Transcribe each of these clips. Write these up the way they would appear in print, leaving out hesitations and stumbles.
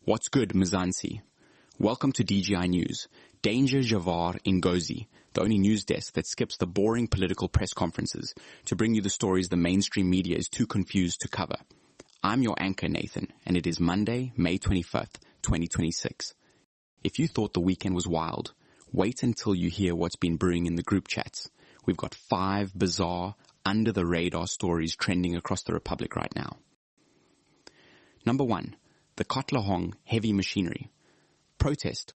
What's good, Mzansi? Welcome to DGI News. Danger Javar Ngozi, the only news desk that skips the boring political press conferences to bring you the stories the mainstream media is too confused to cover. I'm your anchor, Nathan, and it is Monday, May 25th, 2026. If you thought the weekend was wild, wait until you hear what's been brewing in the group chats. We've got 5 bizarre, under-the-radar stories trending across the Republic right now. Number 1. The Katlehong heavy machinery. Protest.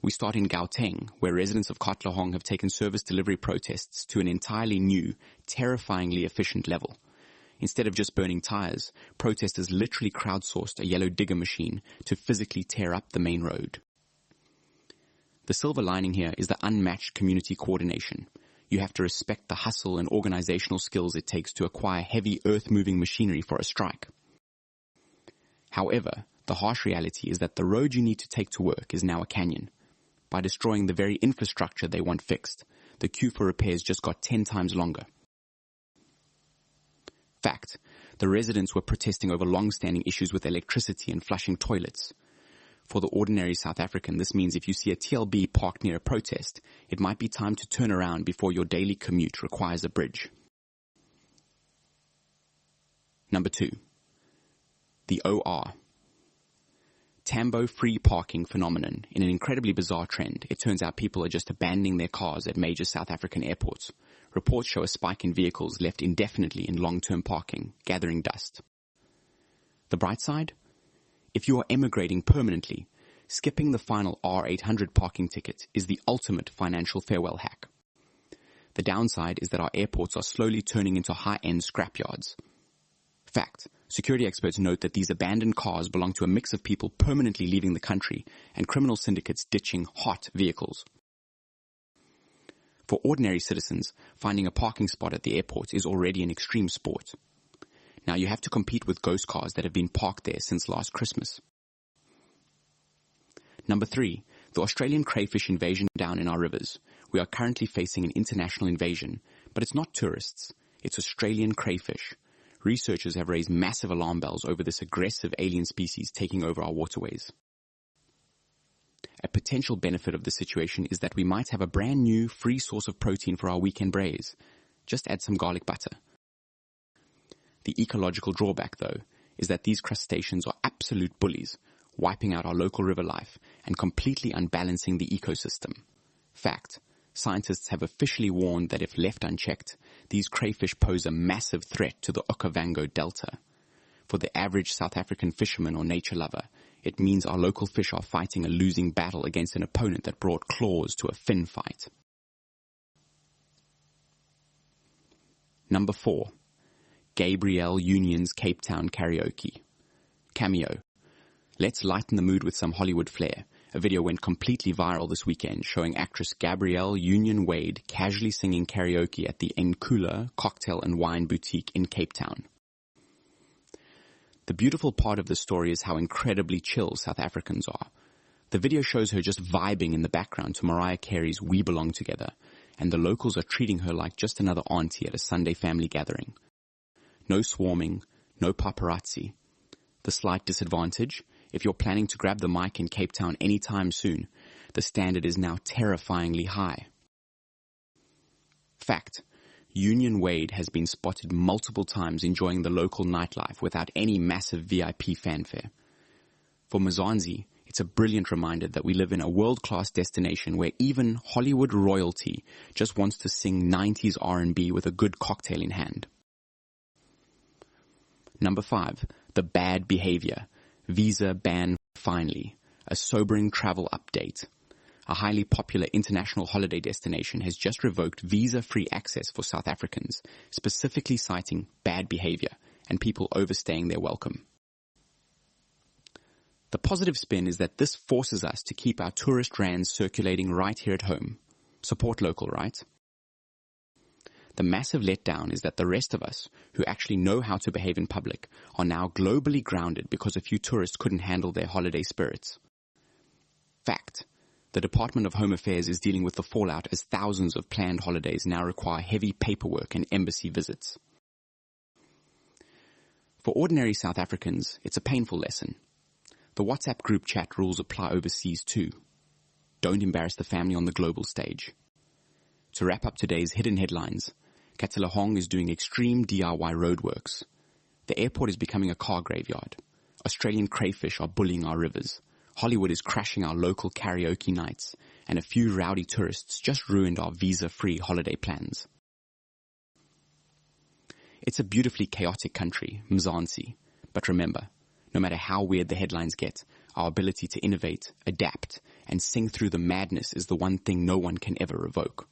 We start in Gauteng, where residents of Katlehong have taken service delivery protests to an entirely new, terrifyingly efficient level. Instead of just burning tires, protesters literally crowdsourced a yellow digger machine to physically tear up the main road. The silver lining here is the unmatched community coordination. You have to respect the hustle and organizational skills it takes to acquire heavy earth-moving machinery for a strike. However, the harsh reality is that the road you need to take to work is now a canyon. By destroying the very infrastructure they want fixed, the queue for repairs just got 10 times longer. Fact, the residents were protesting over long-standing issues with electricity and flushing toilets. For the ordinary South African, this means if you see a TLB parked near a protest, it might be time to turn around before your daily commute requires a bridge. Number 2. The OR. Tambo free parking phenomenon. In an incredibly bizarre trend, it turns out people are just abandoning their cars at major South African airports. Reports show a spike in vehicles left indefinitely in long-term parking, gathering dust. The bright side? If you are emigrating permanently, skipping the final R800 parking ticket is the ultimate financial farewell hack. The downside is that our airports are slowly turning into high-end scrapyards. Fact. Security experts note that these abandoned cars belong to a mix of people permanently leaving the country and criminal syndicates ditching hot vehicles. For ordinary citizens, finding a parking spot at the airport is already an extreme sport. Now you have to compete with ghost cars that have been parked there since last Christmas. Number 3. The Australian crayfish invasion down in our rivers. We are currently facing an international invasion, but it's not tourists. It's Australian crayfish. Researchers have raised massive alarm bells over this aggressive alien species taking over our waterways. A potential benefit of the situation is that we might have a brand new free source of protein for our weekend braise. Just add some garlic butter. The ecological drawback, though, is that these crustaceans are absolute bullies, wiping out our local river life and completely unbalancing the ecosystem. Fact. Scientists have officially warned that if left unchecked, these crayfish pose a massive threat to the Okavango Delta. For the average South African fisherman or nature lover, it means our local fish are fighting a losing battle against an opponent that brought claws to a fin fight. Number 4. Gabrielle Union's Cape Town karaoke. Cameo. Let's lighten the mood with some Hollywood flair. A video went completely viral this weekend showing actress Gabrielle Union Wade casually singing karaoke at the Enkula Cocktail and Wine Boutique in Cape Town. The beautiful part of the story is how incredibly chill South Africans are. The video shows her just vibing in the background to Mariah Carey's We Belong Together, and the locals are treating her like just another auntie at a Sunday family gathering. No swarming, no paparazzi. The slight disadvantage? If you're planning to grab the mic in Cape Town anytime soon, the standard is now terrifyingly high. Fact. Union Wade has been spotted multiple times enjoying the local nightlife without any massive VIP fanfare. For Mzansi, it's a brilliant reminder that we live in a world-class destination where even Hollywood royalty just wants to sing 90s R&B with a good cocktail in hand. Number 5. The bad behavior. Visa ban finally. A sobering travel update. A highly popular international holiday destination has just revoked visa-free access for South Africans, specifically citing bad behavior and people overstaying their welcome. The positive spin is that this forces us to keep our tourist rands circulating right here at home. Support local, right? The massive letdown is that the rest of us, who actually know how to behave in public, are now globally grounded because a few tourists couldn't handle their holiday spirits. Fact. The Department of Home Affairs is dealing with the fallout as thousands of planned holidays now require heavy paperwork and embassy visits. For ordinary South Africans, it's a painful lesson. The WhatsApp group chat rules apply overseas too. Don't embarrass the family on the global stage. To wrap up today's hidden headlines, Katalehong is doing extreme DIY roadworks. The airport is becoming a car graveyard. Australian crayfish are bullying our rivers. Hollywood is crashing our local karaoke nights. And a few rowdy tourists just ruined our visa-free holiday plans. It's a beautifully chaotic country, Mzansi. But remember, no matter how weird the headlines get, our ability to innovate, adapt, and sing through the madness is the one thing no one can ever revoke.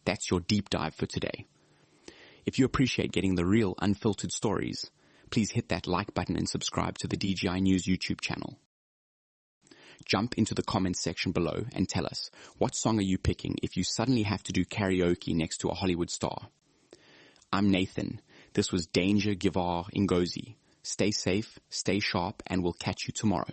That's your deep dive for today. If you appreciate getting the real, unfiltered stories, please hit that like button and subscribe to the DGI News YouTube channel. Jump into the comments section below and tell us, what song are you picking if you suddenly have to do karaoke next to a Hollywood star? I'm Nathan. This was Danger Givar Ngozi. Stay safe, stay sharp, and we'll catch you tomorrow.